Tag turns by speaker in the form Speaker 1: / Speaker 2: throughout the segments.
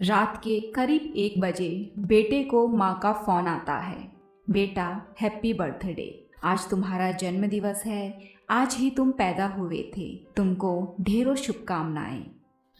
Speaker 1: रात के करीब 1 बजे बेटे को माँ का फोन आता है। बेटा, हैप्पी बर्थडे। आज तुम्हारा जन्म दिवस है। आज ही तुम पैदा हुए थे। तुमको ढेरों शुभकामनाएं।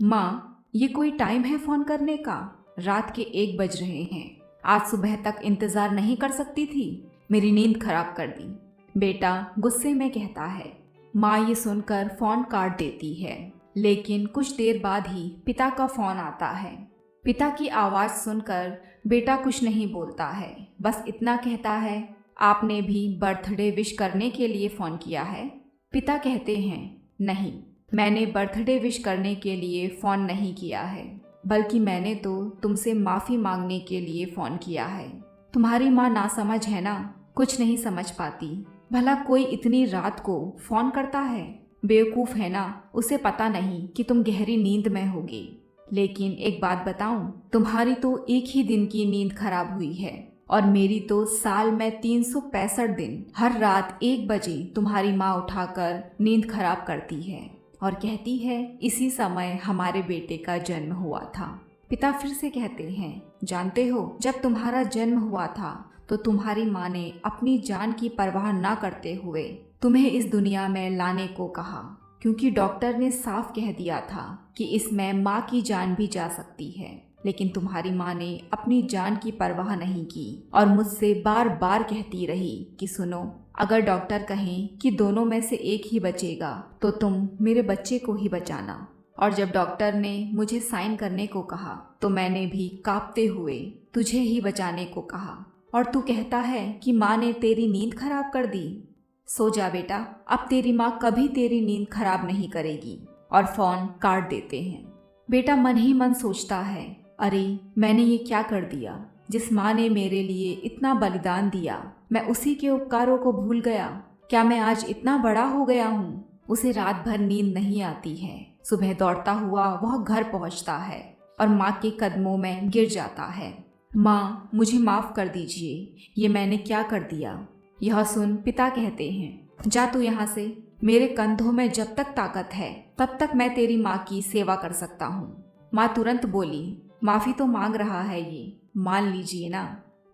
Speaker 1: माँ, ये कोई टाइम है फोन करने का? रात के 1 बज रहे हैं। आज सुबह तक इंतजार नहीं कर सकती थी? मेरी नींद खराब कर दी। बेटा गुस्से में कहता है। माँ ये सुनकर फोन काट देती है, लेकिन कुछ देर बाद ही पिता का फोन आता है। पिता की आवाज़ सुनकर बेटा कुछ नहीं बोलता है, बस इतना कहता है, आपने भी बर्थडे विश करने के लिए फ़ोन किया है? पिता कहते हैं, नहीं, मैंने बर्थडे विश करने के लिए फ़ोन नहीं किया है, बल्कि मैंने तो तुमसे माफ़ी मांगने के लिए फ़ोन किया है। तुम्हारी माँ नासमझ है ना, कुछ नहीं समझ पाती। भला कोई इतनी रात को फ़ोन करता है? बेवकूफ़ है ना, उसे पता नहीं कि तुम गहरी नींद में होगी। लेकिन एक बात बताऊं, तुम्हारी तो एक ही दिन की नींद खराब हुई है और मेरी तो साल में 365 दिन हर रात 1 बजे तुम्हारी माँ उठाकर नींद खराब करती है और कहती है इसी समय हमारे बेटे का जन्म हुआ था। पिता फिर से कहते हैं, जानते हो, जब तुम्हारा जन्म हुआ था तो तुम्हारी माँ ने अपनी जान की परवाह ना करते हुए तुम्हें इस दुनिया में लाने को कहा, क्योंकि डॉक्टर ने साफ कह दिया था कि इसमें माँ की जान भी जा सकती है। लेकिन तुम्हारी माँ ने अपनी जान की परवाह नहीं की और मुझसे बार बार कहती रही कि सुनो, अगर डॉक्टर कहें कि दोनों में से एक ही बचेगा तो तुम मेरे बच्चे को ही बचाना। और जब डॉक्टर ने मुझे साइन करने को कहा तो मैंने भी कांपते हुए तुझे ही बचाने को कहा, और तू कहता है कि माँ ने तेरी नींद खराब कर दी। सो जा बेटा, अब तेरी माँ कभी तेरी नींद खराब नहीं करेगी। और फोन काट देते हैं। बेटा मन ही मन सोचता है, अरे मैंने ये क्या कर दिया? जिस माँ ने मेरे लिए इतना बलिदान दिया, मैं उसी के उपकारों को भूल गया। क्या मैं आज इतना बड़ा हो गया हूँ? उसे रात भर नींद नहीं आती है। सुबह दौड़ता हुआ वह घर पहुँचता है और माँ के कदमों में गिर जाता है। माँ, मुझे माफ़ कर दीजिए, ये मैंने क्या कर दिया? यह सुन पिता कहते हैं, जा तू यहाँ से। मेरे कंधों में जब तक ताकत है तब तक मैं तेरी माँ की सेवा कर सकता हूँ। माँ तुरंत बोली, माफ़ी तो मांग रहा है, ये मान लीजिए ना।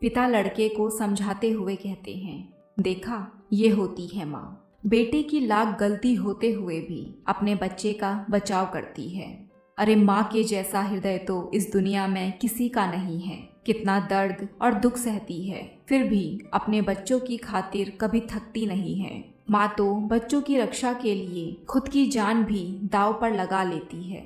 Speaker 1: पिता लड़के को समझाते हुए कहते हैं, देखा, ये होती है माँ, बेटे की लाख गलती होते हुए भी अपने बच्चे का बचाव करती है। अरे माँ के जैसा हृदय तो इस दुनिया में किसी का नहीं है। कितना दर्द और दुख सहती है, फिर भी अपने बच्चों की खातिर कभी थकती नहीं है। माँ तो बच्चों की रक्षा के लिए खुद की जान भी दांव पर लगा लेती है।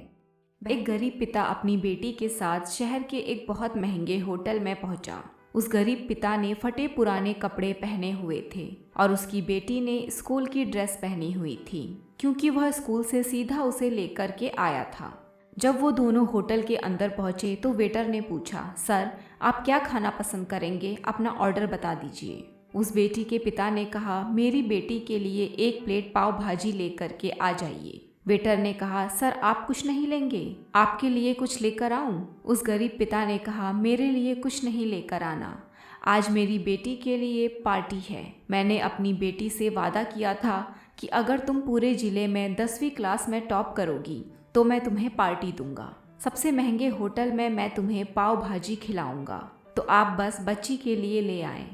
Speaker 1: एक गरीब पिता अपनी बेटी के साथ शहर के एक बहुत महंगे होटल में पहुंचा। उस गरीब पिता ने फटे पुराने कपड़े पहने हुए थे और उसकी बेटी ने स्कूल की ड्रेस पहनी हुई थी, क्योंकि वह स्कूल से सीधा उसे लेकर के आया था। जब वो दोनों होटल के अंदर पहुंचे तो वेटर ने पूछा, सर आप क्या खाना पसंद करेंगे, अपना ऑर्डर बता दीजिए। उस बेटी के पिता ने कहा, मेरी बेटी के लिए 1 प्लेट पाव भाजी लेकर के आ जाइए। वेटर ने कहा, सर आप कुछ नहीं लेंगे, आपके लिए कुछ लेकर आऊं? उस गरीब पिता ने कहा, मेरे लिए कुछ नहीं लेकर आना, आज मेरी बेटी के लिए पार्टी है। मैंने अपनी बेटी से वादा किया था कि अगर तुम पूरे जिले में 10वीं क्लास में टॉप करोगी तो मैं तुम्हें पार्टी दूंगा। सबसे महंगे होटल में मैं तुम्हें पाव भाजी खिलाऊंगा, तो आप बस बच्ची के लिए ले आएं।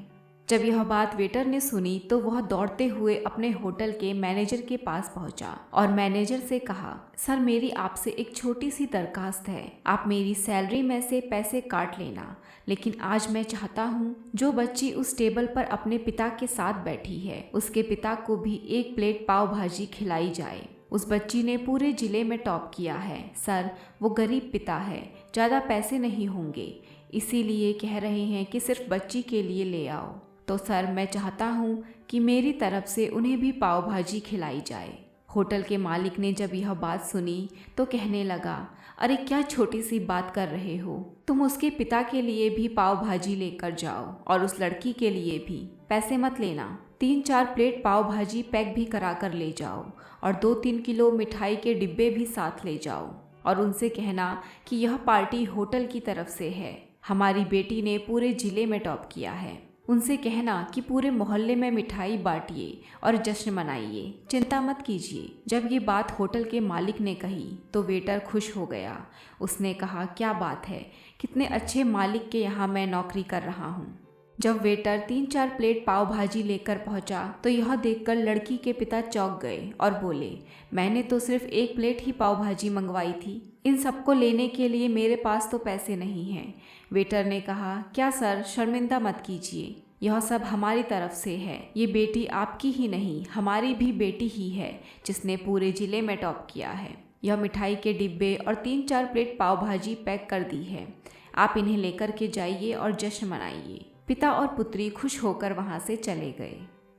Speaker 1: जब यह बात वेटर ने सुनी तो वह दौड़ते हुए अपने होटल के मैनेजर के पास पहुंचा और मैनेजर से कहा, सर मेरी आपसे एक छोटी सी दरखास्त है। आप मेरी सैलरी में से पैसे काट लेना, लेकिन आज मैं चाहता हूँ जो बच्ची उस टेबल पर अपने पिता के साथ बैठी है उसके पिता को भी 1 प्लेट पाव भाजी खिलाई जाए। उस बच्ची ने पूरे जिले में टॉप किया है सर, वो गरीब पिता है, ज़्यादा पैसे नहीं होंगे, इसीलिए कह रहे हैं कि सिर्फ बच्ची के लिए ले आओ। तो सर मैं चाहता हूँ कि मेरी तरफ से उन्हें भी पाव भाजी खिलाई जाए। होटल के मालिक ने जब यह बात सुनी तो कहने लगा, अरे क्या छोटी सी बात कर रहे हो, तुम उसके पिता के लिए भी पाव भाजी लेकर जाओ और उस लड़की के लिए भी। पैसे मत लेना, 3-4 प्लेट पाव भाजी पैक भी करा कर ले जाओ और 2-3 किलो मिठाई के डिब्बे भी साथ ले जाओ और उनसे कहना कि यह पार्टी होटल की तरफ से है, हमारी बेटी ने पूरे जिले में टॉप किया है। उनसे कहना कि पूरे मोहल्ले में मिठाई बांटिए और जश्न मनाइए, चिंता मत कीजिए। जब ये बात होटल के मालिक ने कही तो वेटर खुश हो गया। उसने कहा, क्या बात है, कितने अच्छे मालिक के यहाँ मैं नौकरी कर रहा हूँ। जब वेटर 3-4 प्लेट पाव भाजी लेकर पहुंचा तो यह देखकर लड़की के पिता चौंक गए और बोले, मैंने तो सिर्फ 1 प्लेट ही पाव भाजी मंगवाई थी, इन सबको लेने के लिए मेरे पास तो पैसे नहीं हैं। वेटर ने कहा, क्या सर, शर्मिंदा मत कीजिए, यह सब हमारी तरफ से है। ये बेटी आपकी ही नहीं, हमारी भी बेटी ही है जिसने पूरे जिले में टॉप किया है। यह मिठाई के डिब्बे और 3-4 प्लेट पाव भाजी पैक कर दी है, आप इन्हें लेकर के जाइए और जश्न मनाइए। पिता और पुत्री खुश होकर वहाँ से चले गए।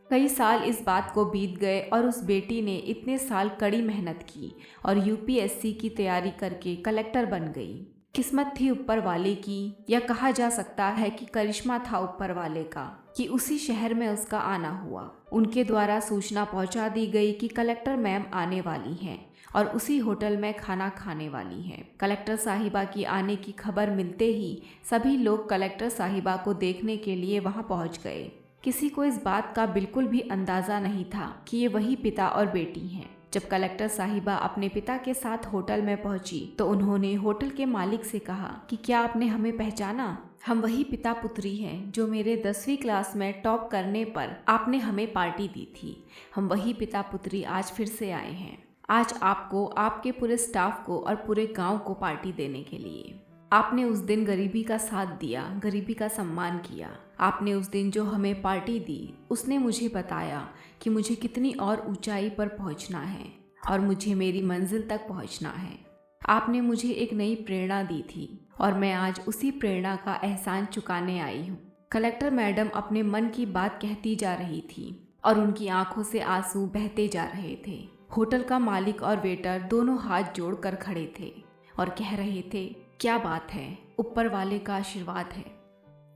Speaker 1: कई साल इस बात को बीत गए और उस बेटी ने इतने साल कड़ी मेहनत की और यूपीएससी की तैयारी करके कलेक्टर बन गई। किस्मत थी ऊपर वाले की, या कहा जा सकता है कि करिश्मा था ऊपर वाले का कि उसी शहर में उसका आना हुआ। उनके द्वारा सूचना पहुंचा दी गई कि कलेक्टर मैम आने वाली हैं और उसी होटल में खाना खाने वाली हैं। कलेक्टर साहिबा की आने की खबर मिलते ही सभी लोग कलेक्टर साहिबा को देखने के लिए वहां पहुंच गए। किसी को इस बात का बिल्कुल भी अंदाज़ा नहीं था कि ये वही पिता और बेटी हैं। जब कलेक्टर साहिबा अपने पिता के साथ होटल में पहुंची तो उन्होंने होटल के मालिक से कहा कि क्या आपने हमें पहचाना? हम वही पिता पुत्री हैं जो मेरे 10वीं क्लास में टॉप करने पर आपने हमें पार्टी दी थी। हम वही पिता पुत्री आज फिर से आए हैं, आज आपको, आपके पूरे स्टाफ को और पूरे गांव को पार्टी देने के लिए। आपने उस दिन गरीबी का साथ दिया, गरीबी का सम्मान किया। आपने उस दिन जो हमें पार्टी दी उसने मुझे बताया कि मुझे कितनी और ऊंचाई पर पहुंचना है और मुझे मेरी मंजिल तक पहुंचना है। आपने मुझे एक नई प्रेरणा दी थी और मैं आज उसी प्रेरणा का एहसान चुकाने आई हूँ। कलेक्टर मैडम अपने मन की बात कहती जा रही थी और उनकी आंखों से आंसू बहते जा रहे थे। होटल का मालिक और वेटर दोनों हाथ जोड़कर खड़े थे और कह रहे थे, क्या बात है, ऊपर वाले का आशीर्वाद है।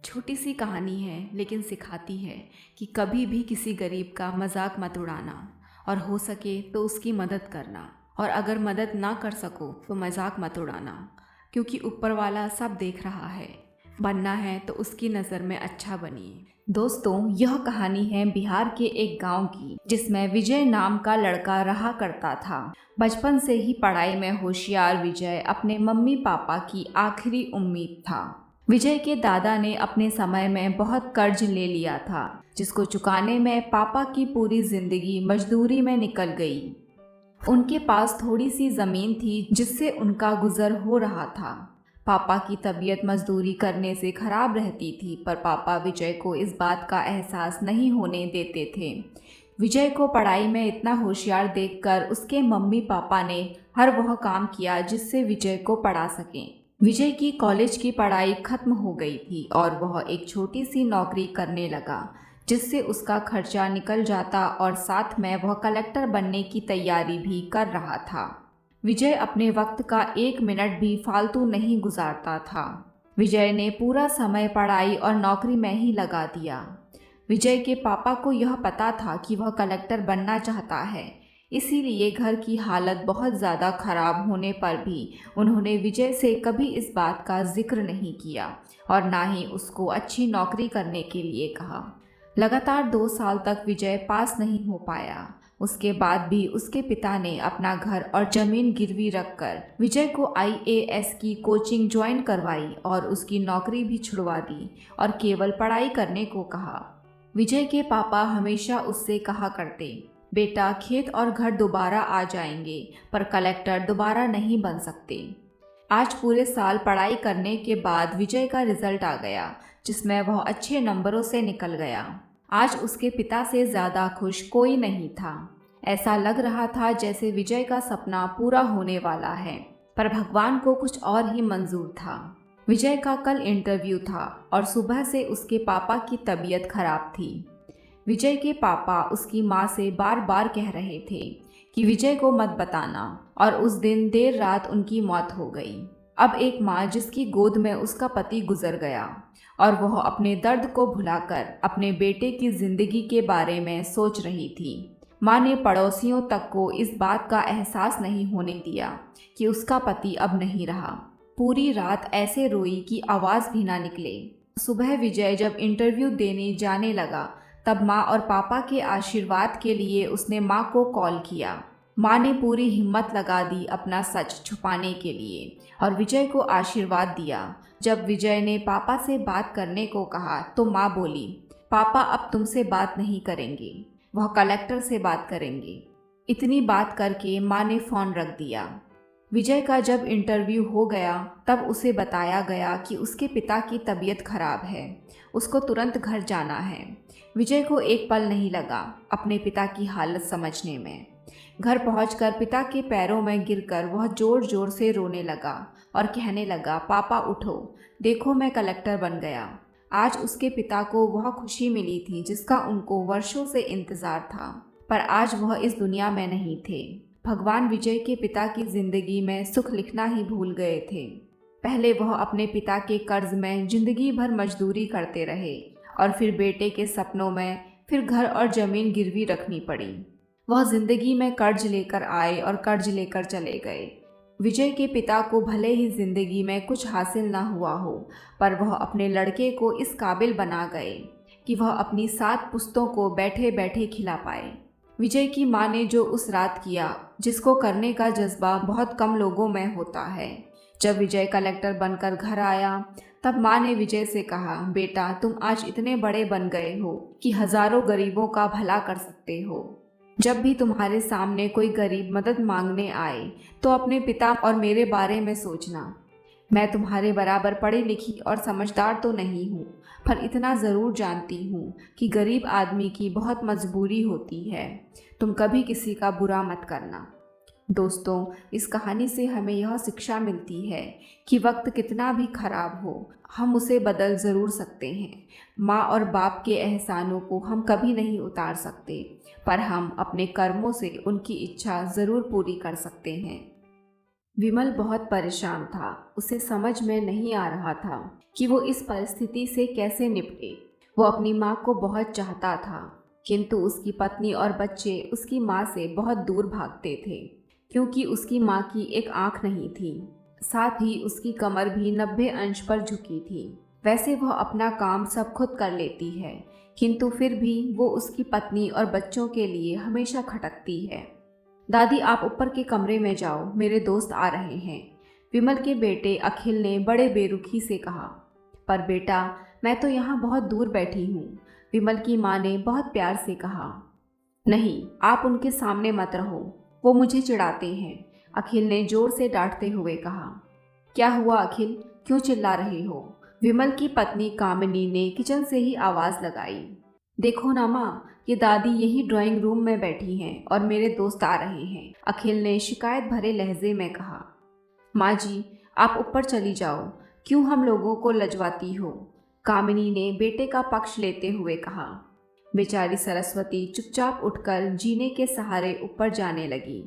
Speaker 1: छोटी सी कहानी है लेकिन सिखाती है कि कभी भी किसी गरीब का मजाक मत उड़ाना और हो सके तो उसकी मदद करना, और अगर मदद ना कर सको तो मजाक मत उड़ाना, क्योंकि ऊपर वाला सब देख रहा है। बनना है तो उसकी नज़र में अच्छा बनिए। दोस्तों, यह कहानी है बिहार के एक गांव की, जिसमें विजय नाम का लड़का रहा करता था। बचपन से ही पढ़ाई में होशियार विजय अपने मम्मी पापा की आखिरी उम्मीद था। विजय के दादा ने अपने समय में बहुत कर्ज ले लिया था, जिसको चुकाने में पापा की पूरी जिंदगी मजदूरी में निकल गई। उनके पास थोड़ी सी ज़मीन थी जिससे उनका गुजर हो रहा था। पापा की तबीयत मजदूरी करने से खराब रहती थी, पर पापा विजय को इस बात का एहसास नहीं होने देते थे। विजय को पढ़ाई में इतना होशियार देखकर उसके मम्मी पापा ने हर वह काम किया जिससे विजय को पढ़ा सकें। विजय की कॉलेज की पढ़ाई खत्म हो गई थी और वह एक छोटी सी नौकरी करने लगा, जिससे उसका खर्चा निकल जाता और साथ में वह कलेक्टर बनने की तैयारी भी कर रहा था। विजय अपने वक्त का 1 मिनट भी फालतू नहीं गुजारता था। विजय ने पूरा समय पढ़ाई और नौकरी में ही लगा दिया। विजय के पापा को यह पता था कि वह कलेक्टर बनना चाहता है, इसीलिए घर की हालत बहुत ज़्यादा खराब होने पर भी उन्होंने विजय से कभी इस बात का जिक्र नहीं किया और ना ही उसको अच्छी नौकरी करने के लिए कहा। लगातार 2 साल तक विजय पास नहीं हो पाया। उसके बाद भी उसके पिता ने अपना घर और ज़मीन गिरवी रखकर विजय को IAS की कोचिंग ज्वाइन करवाई और उसकी नौकरी भी छुड़वा दी और केवल पढ़ाई करने को कहा। विजय के पापा हमेशा उससे कहा करते, बेटा, खेत और घर दोबारा आ जाएंगे पर कलेक्टर दोबारा नहीं बन सकते। आज पूरे साल पढ़ाई करने के बाद विजय का रिजल्ट आ गया, जिसमें वह अच्छे नंबरों से निकल गया। आज उसके पिता से ज़्यादा खुश कोई नहीं था। ऐसा लग रहा था जैसे विजय का सपना पूरा होने वाला है, पर भगवान को कुछ और ही मंजूर था। विजय का कल इंटरव्यू था और सुबह से उसके पापा की तबीयत खराब थी। विजय के पापा उसकी माँ से बार बार कह रहे थे कि विजय को मत बताना, और उस दिन देर रात उनकी मौत हो गई। अब एक माँ जिसकी गोद में उसका पति गुजर गया और वह अपने दर्द को भुलाकर अपने बेटे की जिंदगी के बारे में सोच रही थी। माँ ने पड़ोसियों तक को इस बात का एहसास नहीं होने दिया कि उसका पति अब नहीं रहा। पूरी रात ऐसे रोई कि आवाज़ भी ना निकले। सुबह विजय जब इंटरव्यू देने जाने लगा तब माँ और पापा के आशीर्वाद के लिए उसने माँ को कॉल किया। माँ ने पूरी हिम्मत लगा दी अपना सच छुपाने के लिए और विजय को आशीर्वाद दिया। जब विजय ने पापा से बात करने को कहा तो माँ बोली, पापा अब तुमसे बात नहीं करेंगे, वह कलेक्टर से बात करेंगे। इतनी बात करके माँ ने फ़ोन रख दिया। विजय का जब इंटरव्यू हो गया तब उसे बताया गया कि उसके पिता की तबीयत खराब है, उसको तुरंत घर जाना है। विजय को एक पल नहीं लगा अपने पिता की हालत समझने में। घर पहुंचकर पिता के पैरों में गिरकर वह जोर जोर से रोने लगा और कहने लगा, पापा उठो, देखो मैं कलेक्टर बन गया। आज उसके पिता को वह खुशी मिली थी जिसका उनको वर्षों से इंतज़ार था, पर आज वह इस दुनिया में नहीं थे। भगवान विजय के पिता की जिंदगी में सुख लिखना ही भूल गए थे। पहले वह अपने पिता के कर्ज में जिंदगी भर मजदूरी करते रहे और फिर बेटे के सपनों में फिर घर और जमीन गिरवी रखनी पड़ी। वह जिंदगी में कर्ज लेकर आए और कर्ज लेकर चले गए। विजय के पिता को भले ही जिंदगी में कुछ हासिल ना हुआ हो, पर वह अपने लड़के को इस काबिल बना गए कि वह अपनी 7 पुश्तों को बैठे बैठे खिला पाए। विजय की माँ ने जो उस रात किया, जिसको करने का जज्बा बहुत कम लोगों में होता है। जब विजय कलेक्टर बनकर घर आया तब माँ ने विजय से कहा, बेटा तुम आज इतने बड़े बन गए हो कि हजारों गरीबों का भला कर सकते हो। जब भी तुम्हारे सामने कोई गरीब मदद मांगने आए तो अपने पिता और मेरे बारे में सोचना। मैं तुम्हारे बराबर पढ़ी लिखी और समझदार तो नहीं हूँ, पर इतना ज़रूर जानती हूँ कि गरीब आदमी की बहुत मजबूरी होती है। तुम कभी किसी का बुरा मत करना। दोस्तों, इस कहानी से हमें यह शिक्षा मिलती है कि वक्त कितना भी खराब हो, हम उसे बदल ज़रूर सकते हैं। माँ और बाप के एहसानों को हम कभी नहीं उतार सकते, पर हम अपने कर्मों से उनकी इच्छा ज़रूर पूरी कर सकते हैं। विमल बहुत परेशान था। उसे समझ में नहीं आ रहा था कि वो इस परिस्थिति से कैसे निपटे। वो अपनी माँ को बहुत चाहता था, किंतु उसकी पत्नी और बच्चे उसकी माँ से बहुत दूर भागते थे, क्योंकि उसकी माँ की एक आँख नहीं थी। साथ ही उसकी कमर भी 90 अंश पर झुकी थी। वैसे वह अपना काम सब खुद कर लेती है, किंतु फिर भी वो उसकी पत्नी और बच्चों के लिए हमेशा खटकती है। दादी आप ऊपर के कमरे में जाओ, मेरे दोस्त आ रहे हैं, विमल के बेटे अखिल ने बड़े बेरुखी से कहा। पर बेटा मैं तो यहाँ बहुत दूर बैठी हूँ, विमल की माँ ने बहुत प्यार से कहा। नहीं, आप उनके सामने मत रहो, वो मुझे चिढ़ाते हैं, अखिल ने जोर से डांटते हुए कहा। क्या हुआ अखिल, क्यों चिल्ला रहे हो? विमल की पत्नी कामिनी ने किचन से ही आवाज़ लगाई। देखो ना माँ, ये दादी यही ड्राइंग रूम में बैठी हैं और मेरे दोस्त आ रहे हैं, अखिल ने शिकायत भरे लहजे में कहा। माँ जी आप ऊपर चली जाओ, क्यों हम लोगों को लजवाती हो? कामिनी ने बेटे का पक्ष लेते हुए कहा। बेचारी सरस्वती चुपचाप उठकर जीने के सहारे ऊपर जाने लगी।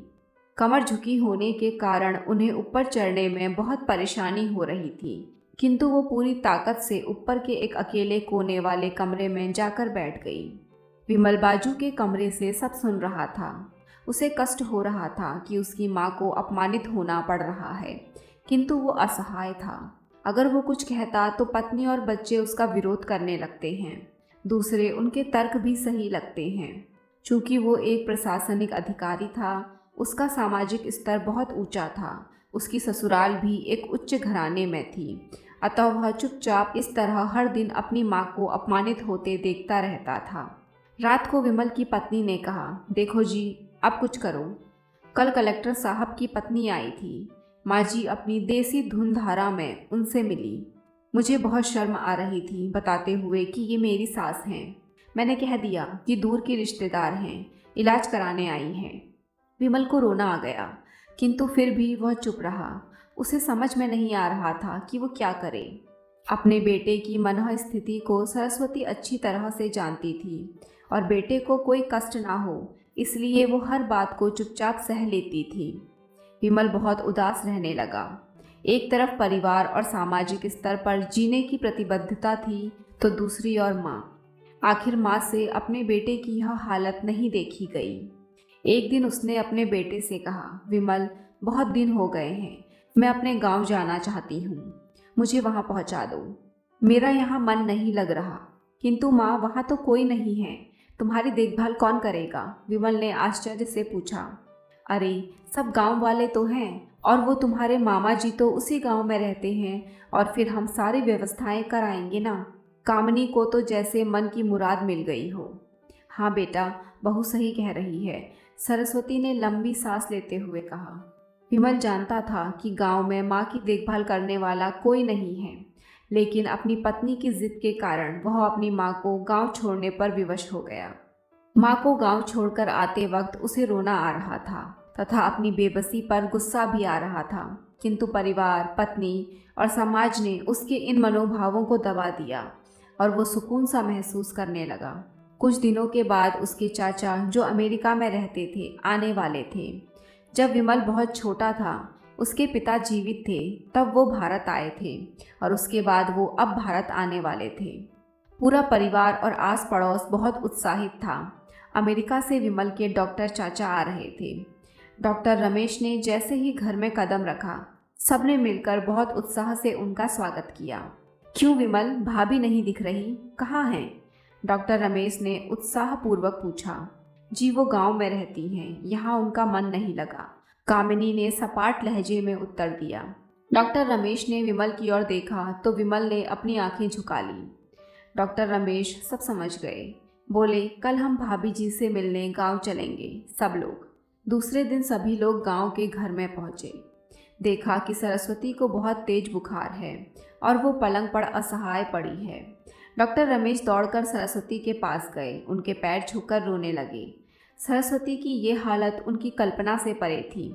Speaker 1: कमर झुकी होने के कारण उन्हें ऊपर चढ़ने में बहुत परेशानी हो रही थी, किंतु वो पूरी ताकत से ऊपर के एक अकेले कोने वाले कमरे में जाकर बैठ गई। विमल बाजू के कमरे से सब सुन रहा था। उसे कष्ट हो रहा था कि उसकी माँ को अपमानित होना पड़ रहा है, किंतु वो असहाय था। अगर वो कुछ कहता तो पत्नी और बच्चे उसका विरोध करने लगते हैं। दूसरे उनके तर्क भी सही लगते हैं। चूँकि वो एक प्रशासनिक अधिकारी था, उसका सामाजिक स्तर बहुत ऊंचा था। उसकी ससुराल भी एक उच्च घराने में थी, अतः वह चुपचाप इस तरह हर दिन अपनी माँ को अपमानित होते देखता रहता था। रात को विमल की पत्नी ने कहा, देखो जी अब कुछ करो। कल कलेक्टर साहब की पत्नी आई थी। माँ जी अपनी देसी धुन धारा में उनसे मिली। मुझे बहुत शर्म आ रही थी बताते हुए कि ये मेरी सास हैं। मैंने कह दिया कि दूर की रिश्तेदार हैं, इलाज कराने आई हैं। विमल को रोना आ गया, किंतु फिर भी वह चुप रहा। उसे समझ में नहीं आ रहा था कि वो क्या करे। अपने बेटे की मनः स्थिति को सरस्वती अच्छी तरह से जानती थी और बेटे को कोई कष्ट ना हो इसलिए वो हर बात को चुपचाप सह लेती थी। विमल बहुत उदास रहने लगा। एक तरफ परिवार और सामाजिक स्तर पर जीने की प्रतिबद्धता थी, तो दूसरी ओर माँ। आखिर माँ से अपने बेटे की यह हालत नहीं देखी गई। एक दिन उसने अपने बेटे से कहा, विमल बहुत दिन हो गए हैं, मैं अपने गांव जाना चाहती हूँ, मुझे वहाँ पहुँचा दो। मेरा यहाँ मन नहीं लग रहा। किंतु माँ, वहाँ तो कोई नहीं है, तुम्हारी देखभाल कौन करेगा? विमल ने आश्चर्य से पूछा। अरे, सब गांव वाले तो हैं, और वो तुम्हारे मामा जी तो उसी गांव में रहते हैं, और फिर हम सारी व्यवस्थाएं कराएंगे ना। कामनी को तो जैसे मन की मुराद मिल गई हो। हाँ बेटा, बहू सही कह रही है, सरस्वती ने लंबी सांस लेते हुए कहा। विमल जानता था कि गांव में माँ की देखभाल करने वाला कोई नहीं है, लेकिन अपनी पत्नी की जिद के कारण वह अपनी माँ को गांव छोड़ने पर विवश हो गया। माँ को गांव छोड़कर आते वक्त उसे रोना आ रहा था तथा अपनी बेबसी पर गुस्सा भी आ रहा था, किंतु परिवार, पत्नी और समाज ने उसके इन मनोभावों को दबा दिया और वो सुकून सा महसूस करने लगा। कुछ दिनों के बाद उसके चाचा, जो अमेरिका में रहते थे, आने वाले थे। जब विमल बहुत छोटा था, उसके पिता जीवित थे, तब वो भारत आए थे और उसके बाद वो अब भारत आने वाले थे। पूरा परिवार और आस पड़ोस बहुत उत्साहित था। अमेरिका से विमल के डॉक्टर चाचा आ रहे थे। डॉक्टर रमेश ने जैसे ही घर में कदम रखा, सबने मिलकर बहुत उत्साह से उनका स्वागत किया। क्यों विमल, भाभी नहीं दिख रही, कहाँ हैं? डॉक्टर रमेश ने उत्साहपूर्वक पूछा। जी, वो गांव में रहती हैं, यहाँ उनका मन नहीं लगा, कामिनी ने सपाट लहजे में उत्तर दिया। डॉक्टर रमेश ने विमल की ओर देखा तो विमल ने अपनी आंखें झुका ली। डॉक्टर रमेश सब समझ गए। बोले, कल हम भाभी जी से मिलने गांव चलेंगे सब लोग। दूसरे दिन सभी लोग गांव के घर में पहुंचे। देखा कि सरस्वती को बहुत तेज बुखार है और वो पलंग पर असहाय पड़ी है। डॉक्टर रमेश दौड़कर सरस्वती के पास गए, उनके पैर छूकर रोने लगे। सरस्वती की ये हालत उनकी कल्पना से परे थी।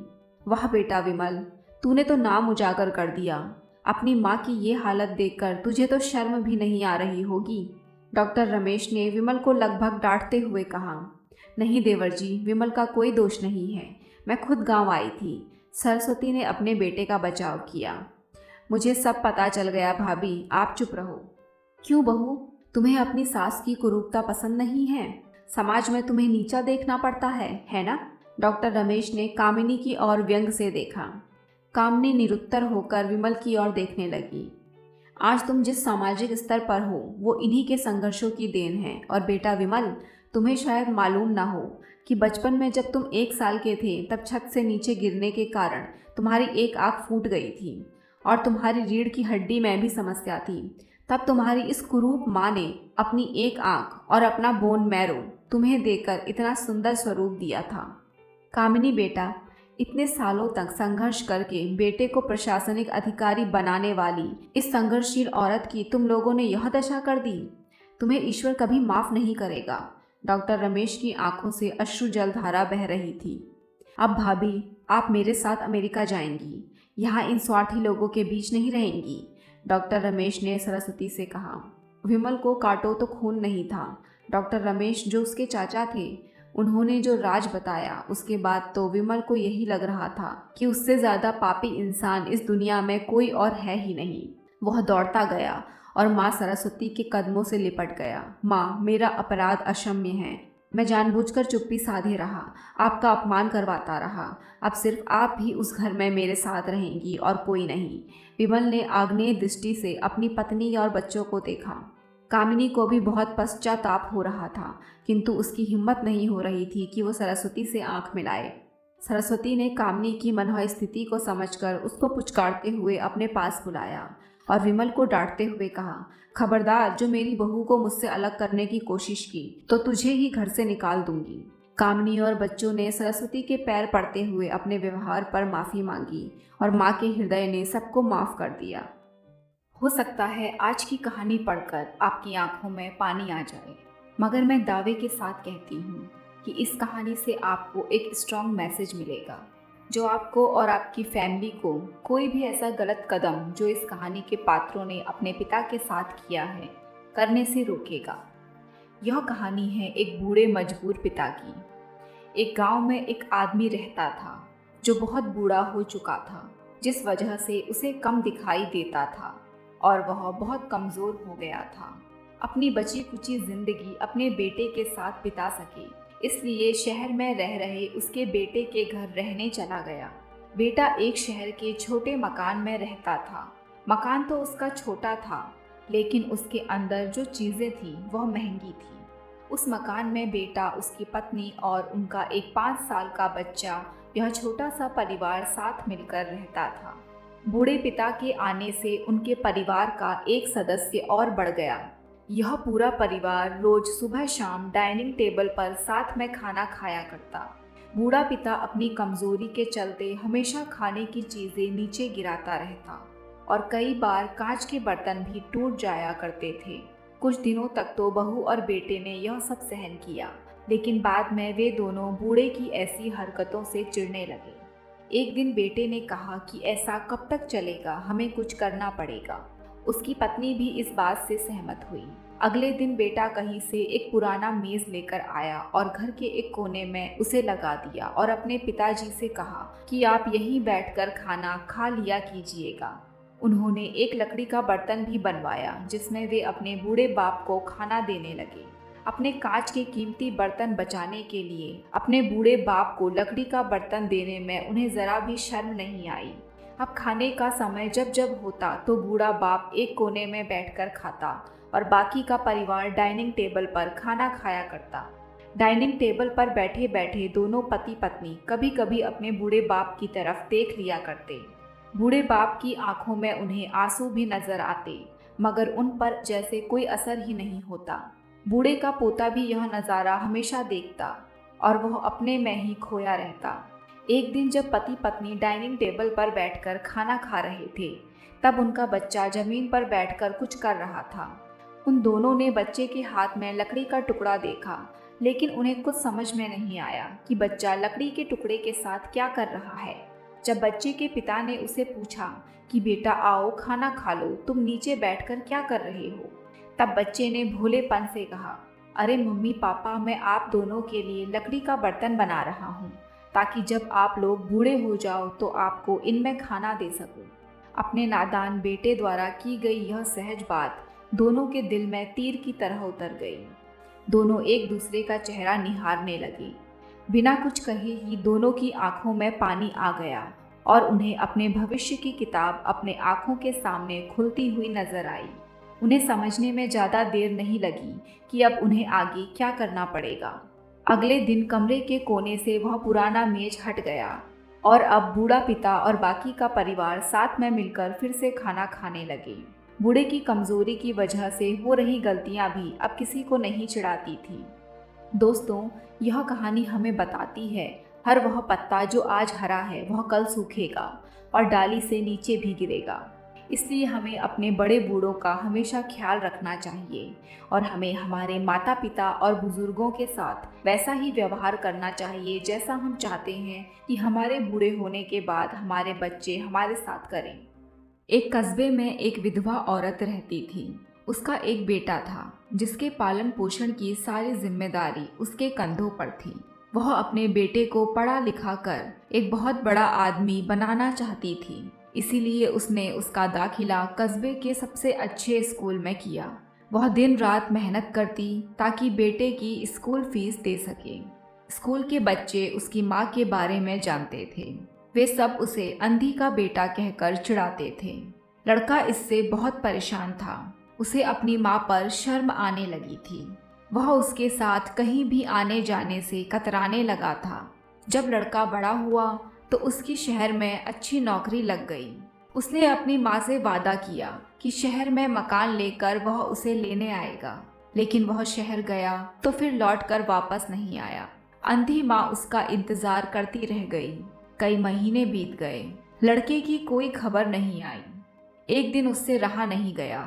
Speaker 1: वाह बेटा विमल, तूने तो नाम उजागर कर दिया। अपनी माँ की ये हालत देखकर तुझे तो शर्म भी नहीं आ रही होगी। डॉक्टर रमेश ने विमल को लगभग डांटते हुए कहा। नहीं देवर जी, विमल का कोई दोष नहीं है, मैं खुद गांव आई थी। सरस्वती ने अपने बेटे का बचाव किया। मुझे सब पता चल गया भाभी, आप चुप रहो। क्यों बहू, तुम्हें अपनी सास की कुरूपता पसंद नहीं है? समाज में तुम्हें नीचा देखना पड़ता है ना? डॉक्टर रमेश ने कामिनी की ओर व्यंग से देखा। कामिनी निरुत्तर होकर विमल की ओर देखने लगी। आज तुम जिस सामाजिक स्तर पर हो वो इन्हीं के संघर्षों की देन है। और बेटा विमल, तुम्हें शायद मालूम ना हो कि बचपन में जब तुम 1 साल के थे तब छत से नीचे गिरने के कारण तुम्हारी एक आंख फूट गई थी और तुम्हारी रीढ़ की हड्डी में भी समस्या थी। तब तुम्हारी इस कुरूप माँ ने अपनी एक आंख और अपना बोन मैरो तुम्हें देकर इतना सुंदर स्वरूप दिया था। कामिनी बेटा, इतने सालों तक संघर्ष करके बेटे को प्रशासनिक अधिकारी बनाने वाली इस संघर्षशील औरत की तुम लोगों ने यह दशा कर दी। तुम्हें ईश्वर कभी माफ नहीं करेगा। डॉक्टर रमेश की आंखों से अश्रु जलधारा बह रही थी। अब भाभी, आप मेरे साथ अमेरिका जाएंगी, यहाँ इन स्वार्थी लोगों के बीच नहीं रहेंगी। डॉक्टर रमेश ने सरस्वती से कहा। विमल को काटो तो खून नहीं था। डॉक्टर रमेश जो उसके चाचा थे, उन्होंने जो राज बताया, उसके बाद तो विमल को यही लग रहा था कि उससे ज़्यादा पापी इंसान इस दुनिया में कोई और है ही नहीं। वह दौड़ता गया और माँ सरस्वती के कदमों से लिपट गया। माँ, मेरा अपराध अक्षम्य है, मैं जानबूझकर चुप्पी साधे रहा, आपका अपमान करवाता रहा। अब सिर्फ आप ही उस घर में मेरे साथ रहेंगी और कोई नहीं। विमल ने आग्नेय दृष्टि से अपनी पत्नी और बच्चों को देखा। कामिनी को भी बहुत पश्चाताप हो रहा था, किंतु उसकी हिम्मत नहीं हो रही थी कि वो सरस्वती से आंख मिलाए। सरस्वती ने कामिनी की मनोह स्थिति को समझकर उसको पुचकारते हुए अपने पास बुलाया और विमल को डांटते हुए कहा, खबरदार, जो मेरी बहू को मुझसे अलग करने की कोशिश की तो तुझे ही घर से निकाल दूंगी। कामिनी और बच्चों ने सरस्वती के पैर पड़ते हुए अपने व्यवहार पर माफ़ी मांगी और माँ के हृदय ने सबको माफ़ कर दिया। हो सकता है आज की कहानी पढ़कर आपकी आंखों में पानी आ जाए, मगर मैं दावे के साथ कहती हूँ कि इस कहानी से आपको एक स्ट्रॉन्ग मैसेज मिलेगा, जो आपको और आपकी फैमिली को कोई भी ऐसा गलत कदम जो इस कहानी के पात्रों ने अपने पिता के साथ किया है, करने से रोकेगा। यह कहानी है एक बूढ़े मजबूर पिता की। एक गांव में एक आदमी रहता था जो बहुत बूढ़ा हो चुका था, जिस वजह से उसे कम दिखाई देता था और वह बहुत कमज़ोर हो गया था। अपनी बची कुची जिंदगी अपने बेटे के साथ बिता सके, इसलिए शहर में रह रहे उसके बेटे के घर रहने चला गया। बेटा एक शहर के छोटे मकान में रहता था। मकान तो उसका छोटा था, लेकिन उसके अंदर जो चीज़ें थी वह महंगी थी। उस मकान में बेटा, उसकी पत्नी और उनका एक 5 साल का बच्चा, यह छोटा सा परिवार साथ मिलकर रहता था। बूढ़े पिता के आने से उनके परिवार का एक सदस्य और बढ़ गया। यह पूरा परिवार रोज सुबह शाम डाइनिंग टेबल पर साथ में खाना खाया करता। बूढ़ा पिता अपनी कमजोरी के चलते हमेशा खाने की चीजें नीचे गिराता रहता और कई बार कांच के बर्तन भी टूट जाया करते थे। कुछ दिनों तक तो बहू और बेटे ने यह सब सहन किया, लेकिन बाद में वे दोनों बूढ़े की ऐसी हरकतों से चिढ़ने लगे। एक दिन बेटे ने कहा कि ऐसा कब तक चलेगा, हमें कुछ करना पड़ेगा। उसकी पत्नी भी इस बात से सहमत हुई। अगले दिन बेटा कहीं से एक पुराना मेज लेकर आया और घर के एक कोने में उसे लगा दिया और अपने पिताजी से कहा कि आप यहीं बैठकर खाना खा लिया कीजिएगा। उन्होंने एक लकड़ी का बर्तन भी बनवाया जिसमें वे अपने बूढ़े बाप को खाना देने लगे। अपने कांच के कीमती बर्तन बचाने के लिए अपने बूढ़े बाप को लकड़ी का बर्तन देने में उन्हें जरा भी शर्म नहीं आई। अब खाने का समय जब जब होता तो बूढ़ा बाप एक कोने में बैठकर खाता और बाकी का परिवार डाइनिंग टेबल पर खाना खाया करता। डाइनिंग टेबल पर बैठे बैठे दोनों पति पत्नी कभी कभी अपने बूढ़े बाप की तरफ देख लिया करते। बूढ़े बाप की आंखों में उन्हें आंसू भी नजर आते, मगर उन पर जैसे कोई असर ही नहीं होता। बूढ़े का पोता भी यह नज़ारा हमेशा देखता और वह अपने में ही खोया रहता। एक दिन जब पति पत्नी डाइनिंग टेबल पर बैठकर खाना खा रहे थे, तब उनका बच्चा जमीन पर बैठकर कुछ कर रहा था। उन दोनों ने बच्चे के हाथ में लकड़ी का टुकड़ा देखा, लेकिन उन्हें कुछ समझ में नहीं आया कि बच्चा लकड़ी के टुकड़े के साथ क्या कर रहा है। जब बच्चे के पिता ने उसे पूछा कि बेटा आओ खाना खा लो, तुम नीचे बैठकर क्या कर रहे हो, तब बच्चे ने भोलेपन से कहा, अरे मम्मी पापा, मैं आप दोनों के लिए लकड़ी का बर्तन बना रहा हूँ ताकि जब आप लोग बूढ़े हो जाओ तो आपको इनमें खाना दे सकूं। अपने नादान बेटे द्वारा की गई यह सहज बात दोनों के दिल में तीर की तरह उतर गई। दोनों एक दूसरे का चेहरा निहारने लगे। बिना कुछ कहे ही दोनों की आंखों में पानी आ गया और उन्हें अपने भविष्य की किताब अपने आंखों के सामने खुलती हुई नजर आई। उन्हें समझने में ज़्यादा देर नहीं लगी कि अब उन्हें आगे क्या करना पड़ेगा। अगले दिन कमरे के कोने से वह पुराना मेज हट गया और अब बूढ़ा पिता और बाकी का परिवार साथ में मिलकर फिर से खाना खाने लगे। बूढ़े की कमजोरी की वजह से हो रही गलतियां भी अब किसी को नहीं चिढ़ाती थी। दोस्तों, यह कहानी हमें बताती है हर वह पत्ता जो आज हरा है वह कल सूखेगा और डाली से नीचे भी गिरेगा। इसलिए हमें अपने बड़े बूढ़ों का हमेशा ख्याल रखना चाहिए और हमें हमारे माता पिता और बुजुर्गों के साथ वैसा ही व्यवहार करना चाहिए जैसा हम चाहते हैं कि हमारे बूढ़े होने के बाद हमारे बच्चे हमारे साथ करें। एक कस्बे में एक विधवा औरत रहती थी। उसका एक बेटा था जिसके पालन पोषण की सारी जिम्मेदारी उसके कंधों पर थी। वह अपने बेटे को पढ़ा लिखा कर एक बहुत बड़ा आदमी बनाना चाहती थी, इसीलिए उसने उसका दाखिला कस्बे के सबसे अच्छे स्कूल में किया। वह दिन रात मेहनत करती ताकि बेटे की स्कूल फीस दे सके। स्कूल के बच्चे उसकी माँ के बारे में जानते थे। वे सब उसे अंधी का बेटा कहकर चिढ़ाते थे। लड़का इससे बहुत परेशान था। उसे अपनी माँ पर शर्म आने लगी थी। वह उसके साथ कहीं भी आने जाने से कतराने लगा था। जब लड़का बड़ा हुआ तो उसकी शहर में अच्छी नौकरी लग गई। उसने अपनी माँ से वादा किया कि शहर में मकान लेकर वह उसे लेने आएगा, लेकिन वह शहर गया तो फिर लौटकर वापस नहीं आया। अंधी माँ उसका इंतजार करती रह गई। कई महीने बीत गए, लड़के की कोई खबर नहीं आई। एक दिन उससे रहा नहीं गया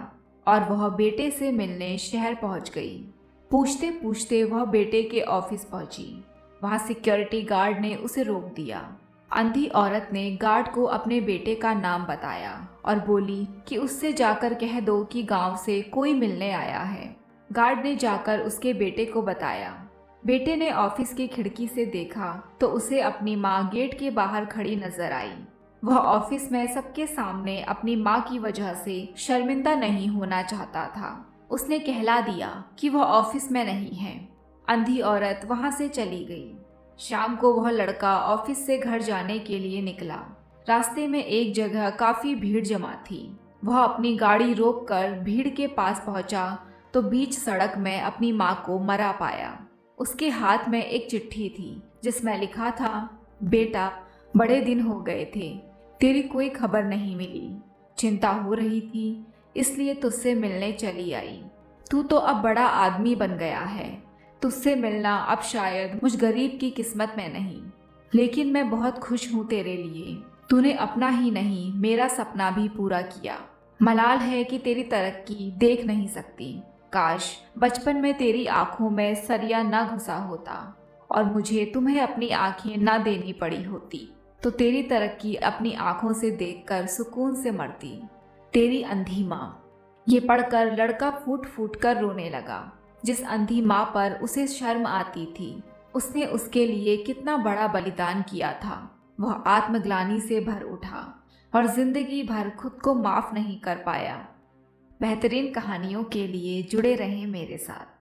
Speaker 1: और वह बेटे से मिलने शहर पहुंच गई। पूछते पूछते वह बेटे के ऑफिस पहुंची। वहां सिक्योरिटी गार्ड ने उसे रोक दिया। अंधी औरत ने गार्ड को अपने बेटे का नाम बताया और बोली कि उससे जाकर कह दो कि गांव से कोई मिलने आया है। गार्ड ने जाकर उसके बेटे को बताया। बेटे ने ऑफिस की खिड़की से देखा तो उसे अपनी माँ गेट के बाहर खड़ी नजर आई। वह ऑफिस में सबके सामने अपनी माँ की वजह से शर्मिंदा नहीं होना चाहता था। उसने कहला दिया कि वह ऑफिस में नहीं है। अंधी औरत वहां से चली गई। शाम को वह लड़का ऑफिस से घर जाने के लिए निकला। रास्ते में एक जगह काफी भीड़ जमा थी। वह अपनी गाड़ी रोककर भीड़ के पास पहुंचा तो बीच सड़क में अपनी माँ को मरा पाया। उसके हाथ में एक चिट्ठी थी जिसमें लिखा था, बेटा, बड़े दिन हो गए थे, तेरी कोई खबर नहीं मिली। चिंता हो रही थी, इसलिए तुझसे मिलने चली आई। तू तो अब बड़ा आदमी बन गया है, तुझसे मिलना अब शायद मुझ गरीब की किस्मत में नहीं, लेकिन मैं बहुत खुश हूँ तेरे लिए। तूने अपना ही नहीं मेरा सपना भी पूरा किया। मलाल है कि तेरी तरक्की देख नहीं सकती। काश बचपन में तेरी आंखों में सरिया ना घुसा होता और मुझे तुम्हें अपनी आंखें ना देनी पड़ी होती, तो तेरी तरक्की अपनी आंखों से देखकर सुकून से मरती। तेरी अंधी माँ। ये पढ़कर लड़का फूट फूट कर रोने लगा। जिस अंधी माँ पर उसे शर्म आती थी, उसने उसके लिए कितना बड़ा बलिदान किया था। वह आत्मग्लानि से भर उठा और जिंदगी भर खुद को माफ नहीं कर पाया। बेहतरीन कहानियों के लिए जुड़े रहें मेरे साथ।